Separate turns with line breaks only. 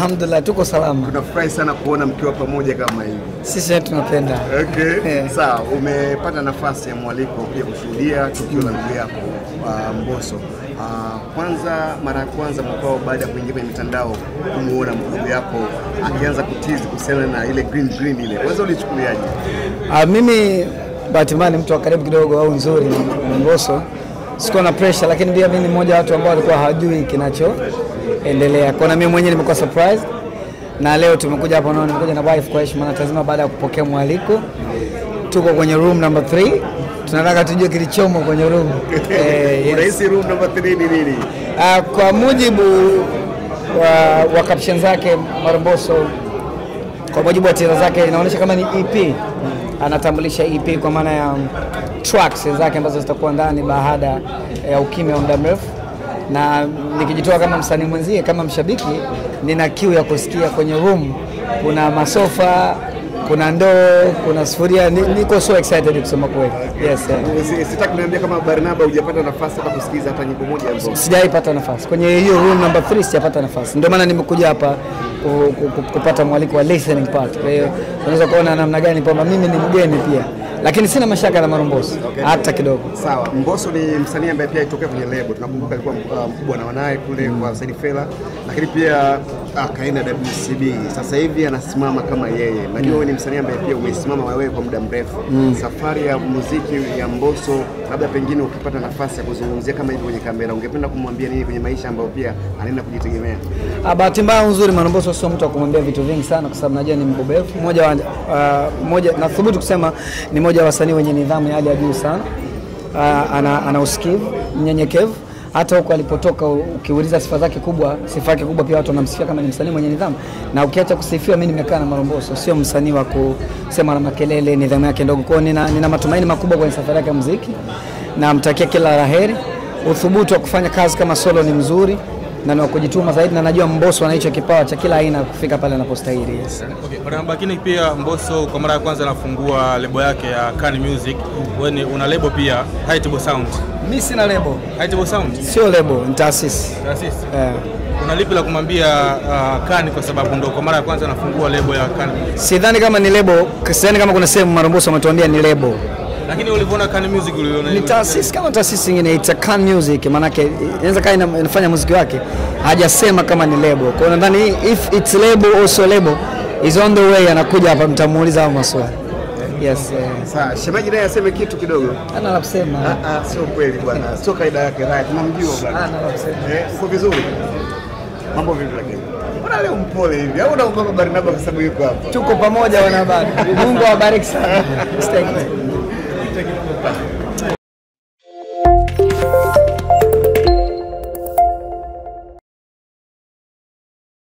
Alhamdulillah tuko salama.
Tunafurahi sana kuona mkiwa pamoja kama hivi.
Sisi tunapenda.
Okay. Sawa, umepata nafasi ya mwaliko pia kushuhudia tukio la ndugu yako Mbosso. Kwanza mara ya kwanza mkao baada ya kuingia kwenye mitandao kumuona ndugu yako akianza kutizi kuhusiana na ile green ile. Kwanza ulichukuliaje?
Mimi Batimani mtu wa karibu kidogo au nzuri na Mbosso. Sikuwa na pressure, lakini pia mimi ni mmoja wa watu ambao walikuwa hawajui kinachoendelea. Kwa na mimi mwenyewe nimekuwa surprise. Na leo tumekuja hapa naona nimekuja na wife kwa heshima na tazama baada ya kupokea mwaliko. Tuko kwenye room number 3. Tunataka tujue kilichomo kwenye room.
Unahisi room number 3 ni nini?
Kwa mujibu wa caption zake Mbosso, kwa mujibu wa tira zake inaonyesha kama ni EP. Anatambulisha EP kwa maana ya tracks zake ambazo zitakuwa ndani baada ya ukimya wa muda mrefu. Na nikijitoa kama msanii mwenzie, kama mshabiki, nina kiu ya kusikia kwenye room. Kuna masofa, kuna ndoo, kuna sufuria. Niko so excited kusema kweli. Yes.
Sitaki niambia kama Barnaba hujapata nafasi hata kusikiza hata nyimbo moja hapo.
Sijaipata nafasi. Kwenye hiyo room number 3 sijapata nafasi. Ndio maana nimekuja hapa kupata mwaliko wa listening part. Kwa hiyo unaweza kuona namna gani kwamba mimi ni mgeni pia. Lakini sina mashaka na Mbosso hata kidogo.
Sawa, Mbosso ni msanii ambaye pia itokea kwenye label. Tunakumbuka alikuwa mkubwa na wanae kule kwa Said Fela, lakini pia akaenda WCB. Sasa hivi anasimama kama yeye. Najua wewe ni msanii ambaye pia umesimama wewe kwa muda mrefu. Safari ya muziki ya Mbosso, labda pengine ukipata nafasi ya kuzungumzia kama hivi kwenye kamera, ungependa kumwambia nini kwenye maisha ambayo pia anaenda kujitegemea?
Bahati mbaya nzuri Mbosso sio mtu wa kumwambia vitu vingi sana kwa sababu najua ni mbobevu. Mmoja na thubutu kusema ni mmoja wa wasanii wenye nidhamu ya hali ya juu sana. Ana usikivu, mnyenyekevu. Hata huko alipotoka ukiuliza sifa yake kubwa pia watu wanamsifia kama ni msanii mwenye nidhamu. Na ukiacha kusifiwa, mimi nimekaa na Mbosso, sio msanii wa kusema na makelele, nidhamu yake ndogo. Kwa nina matumaini makubwa kwenye safari yake ya muziki. Na mtakia kila laheri. Uthubutu wa kufanya kazi kama solo ni mzuri na ni wa kujituma zaidi, na najua Mbosso ana hicho kipawa cha kila aina kufika pale anapostahili. Yes.
Okay, lakini pia Mbosso kwa mara ya kwanza anafungua lebo yake ya Khan Music. Wewe una lebo pia, Hightable Sound.
Mimi sina lebo.
Hightable Sound
sio lebo, ni taasisi.
Taasisi. Una lipi la kumwambia Khan kwa sababu ndo kwa mara ya kwanza anafungua lebo ya Khan?
Sidhani kama ni lebo, sidhani kama kuna sehemu Mbosso ametuambia ni lebo.
Lakini ulipoona Khan Music uliona
ni taasisi kama taasisi nyingine, it's a Khan Music, maana yake inaweza kaa inafanya muziki wake, hajasema kama ni lebo. Kwa hiyo nadhani if it's label also label is on the way, anakuja hapa mtamuuliza hapo maswali. Yes.
Sawa, shemeji naye aseme kitu kidogo.
Ana la kusema.
Sio kweli bwana. Sio kaida yake, right? Tunamjua bwana.
Ana la kusema.
Uko vizuri? Mambo vipi lakini? Mbona leo mpole hivi? Au unaogopa Barnaba kwa sababu yuko hapa?
Tuko pamoja wanahabari. Mungu awabariki sana.